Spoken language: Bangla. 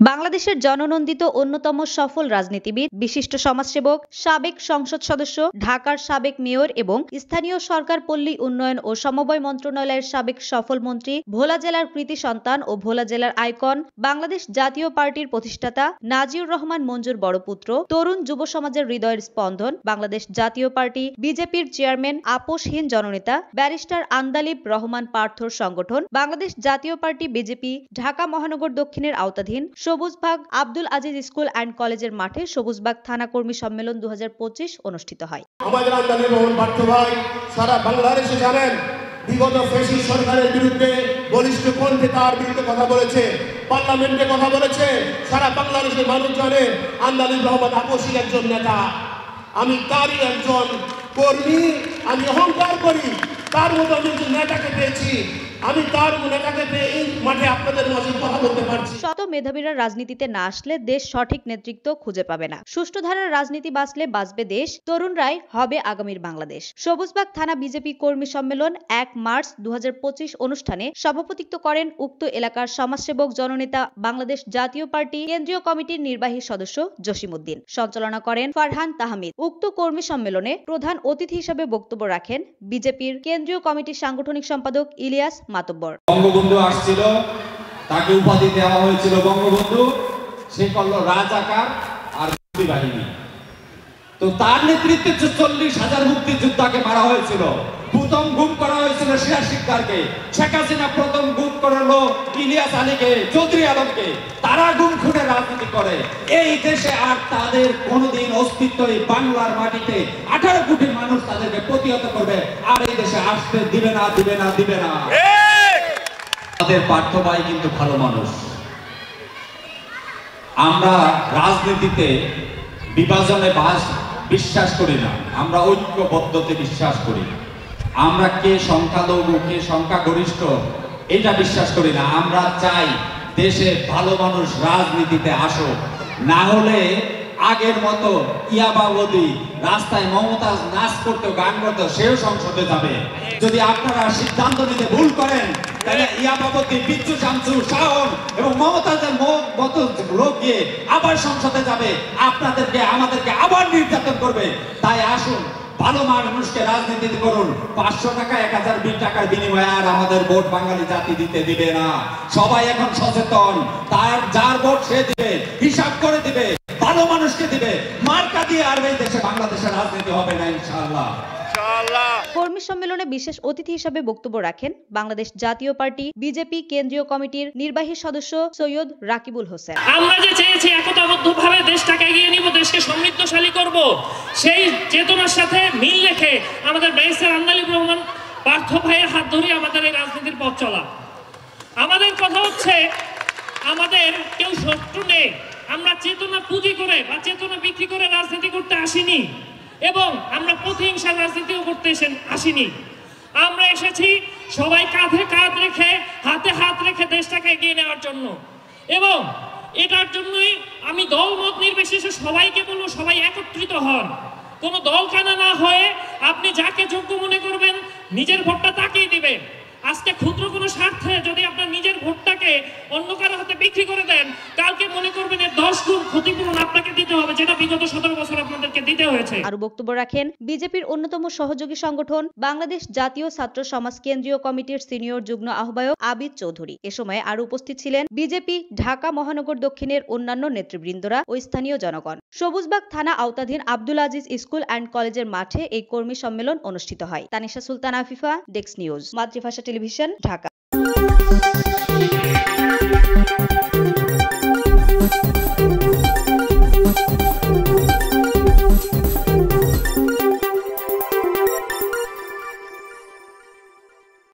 বাংলাদেশের জননন্দিত অন্যতম সফল রাজনীতিবিদ, বিশিষ্ট সমাজসেবক, সাবেক সংসদ সদস্য, ঢাকার সাবেক মেয়র এবং স্থানীয় সরকার পল্লী উন্নয়ন ও সমবায় মন্ত্রণালয়ের সাবেক সফল মন্ত্রী, ভোলা জেলার কৃতি সন্তান ও ভোলা জেলার আইকন, বাংলাদেশ জাতীয় পার্টির প্রতিষ্ঠাতা নাজিউর রহমান মঞ্জুর বড় পুত্র, তরুণ যুব সমাজের হৃদয়ের স্পন্দন, বাংলাদেশ জাতীয় পার্টি বিজেপির চেয়ারম্যান, আপোষহীন জননেতা ব্যারিস্টার আন্দালিব রহমান পার্থর সংগঠন, বাংলাদেশ জাতীয় পার্টি বিজেপি ঢাকা মহানগর দক্ষিণের আওতাধীন সবুজবাগ আব্দুল আজিজ স্কুল অ্যান্ড কলেজের মাঠে সবুজবাগ থানা কর্মী সম্মেলন 2025 অনুষ্ঠিত হয়। আমাদের আন্দালিব রহমান পার্থ ভাই সারা বাংলাদেশে জানেন বিগত ফ্যাসিস্ট সরকারের বিরুদ্ধে বলিষ্ঠ কণ্ঠে তার বিরুদ্ধে কথা বলেছে, পার্লামেন্টে কথা বলেছে। সারা বাংলাদেশের মানুষ জানে আন্দালিব রহমান আপোষহীন একজন নেতা। আমি তারই একজন কর্মী, আমি অহংকার করি তার মতো আমি একজন নেতাকে পেয়েছি। আমি তার নেতাকে পেয়ে এই মাঠে আপনাদের মাঝে কথা বলতে পারছি। শত মেধাবীরা রাজনীতিতে না আসলে দেশ সঠিক নেতৃত্ব খুঁজে পাবে না। সুষ্ঠু ধারার রাজনীতি বাঁচলে বাঁচবে দেশ, তরুণরাই হবে আগামীর বাংলাদেশ। সবুজবাগ থানা বিজেপি কর্মী সম্মেলন 1 মার্চ 2025 অনুষ্ঠানে সভাপতিত্ব করেন উক্ত এলাকার সমাজসেবক, জননেতা, বাংলাদেশ জাতীয় পার্টি কেন্দ্রীয় কমিটির নির্বাহী সদস্য জসিমউদ্দিন। সঞ্চালনা করেন ফারহান তাহমিদ। উক্ত কর্মী সম্মেলনে প্রধান অতিথি হিসেবে বক্তব্য রাখেন বিজেপির কেন্দ্রীয় কমিটির সাংগঠনিক সম্পাদক ইলিয়াস মাতব্বর। বঙ্গবন্ধু আসছিল, তাকে উপাধি দেওয়া হয়েছিল বঙ্গবন্ধু। সে করলো রাজাকার আর মুক্তি বাহিনী। তো তার নেতৃত্বে 40,000 মুক্তিযোদ্ধাকে মারা হয়েছিল। প্রথম গুম করা হয়েছিল সিরাজ শিকদারকে। শেখ হাসিনা প্রথম গুম করলো ইলিয়াস আলীকে, চৌধুরী আলমকে। তারা গুম খুনে রাজনীতি করে। এই দেশে আর তাদের কোনোদিন অস্তিত্ব, এই বাংলার মাটিতে 18 কোটি মানুষ তাদেরকে প্রতিহত করবে, আর এই দেশে আসতে দিবে না, দিবে না, দিবে না। আমাদের পার্থ ভাই কিন্তু ভালো মানুষ। আমরা রাজনীতিতে বিভাজনে বিশ্বাস করি না, আমরা ঐক্যবদ্ধতে বিশ্বাস করি। আমরা কে সংখ্যালঘু কে সংখ্যাগরিষ্ঠ এটা বিশ্বাস করি না। আমরা চাই দেশে ভালো মানুষ রাজনীতিতে আসুক। না হলে আগের মতো ইয়াবাবদি রাস্তায় মমতাজ নাচ করতে, গান করতে, সেও সংসদে যাবে। যদি আপনারা সিদ্ধান্ত নিতে ভুল করেন তাহলে ইয়াবাবদি, বিচ্ছু শামসু, শাওন এবং মমতাজের মতো লোক গিয়ে আবার সংসদে যাবে, আপনাদেরকে আমাদেরকে আবার নির্যাতন করবে। তাই আসুন, ভালো মানুষকে রাজনীতি করুন। 500 টাকা 1020 টাকার বিনিময়ে আর আমাদের ভোট বাঙালি জাতি দিতে দিবে না। সবাই এখন সচেতন, তার যার ভোট সে দিবে, হিসাব করে দিবে, ভালো মানুষকে দিবে। মার্কা দিয়ে আর এই দেশে বাংলাদেশের রাজনীতি হবে না ইনশাআল্লাহ। কর্মী সম্মেলনে বিশেষ অতিথি হিসেবে বক্তব্য রাখেন বাংলাদেশ জাতীয় পার্টি বিজেপি কেন্দ্রীয় কমিটির নির্বাহী সদস্য সৈয়দ রাকিবুল হোসেন। আমরা যে চেয়েছি একতাবদ্ধভাবে দেশটাকে এগিয়ে নিব, দেশকে সমৃদ্ধশালী করব, সেই চেতনার সাথে মিল রেখে আমাদের ব্যারিস্টার আন্দালিব রহমান পার্থ ভাইয়ের হাত ধরে আমাদের এই রাজনীতির পথ চলা। আমাদের কথা হচ্ছে, আমাদের কেউ শত্রু নেই। আমরা চেতনা পুঁজি করে বা চেতনা বিক্রি করে রাজনীতি করতে আসিনি, এবং আমরা প্রতিহিংসার রাজনীতিও করতে আসিনি। আমরা এসেছি সবাই কাঁধে কাঁধ রেখে, হাতে হাত রেখে দেশটাকে এগিয়ে নেওয়ার জন্য। এবং এটার জন্যই আমি দলমত নির্বিশেষে সবাইকে বলবো, সবাই একত্রিত হন। কোনো দল কানা না হয়ে আপনি যাকে যোগ্য মনে করবেন নিজের ভোটটা তাকেই দিবেন। আজকে ক্ষুদ্র কোনো স্বার্থে যদি আপনার নিজের ভোটটাকে অন্য কারো হাতে বিক্রি করে দেন, কালকে মনে করবেন এর 10 গুণ ক্ষতিপূরণ আপনাকে দিতে হবে, যেটা বিগত 17 বছর আপনাদেরকে দিতে হয়েছে। আরো বক্তব্য রাখেন বিজেপির অন্যতম সহযোগী সংগঠন বাংলাদেশ জাতীয় ছাত্র সমাজ কেন্দ্রীয় কমিটির সিনিয়র যুগ্ম আহ্বায়ক আবিদ চৌধুরী। এ সময় আরো উপস্থিত ছিলেন বিজেপি ঢাকা মহানগর দক্ষিণের অন্যান্য নেতৃবৃন্দরা ও স্থানীয় জনগণ। সবুজবাগ থানা আওতাধীন আব্দুল আজিজ স্কুল অ্যান্ড কলেজের মাঠে এই কর্মী সম্মেলন অনুষ্ঠিত হয়। তানিশা সুলতানা আফিফা, ডেস্ক নিউজ, মাতৃভাষা টেলিভিশন, ঢাকা।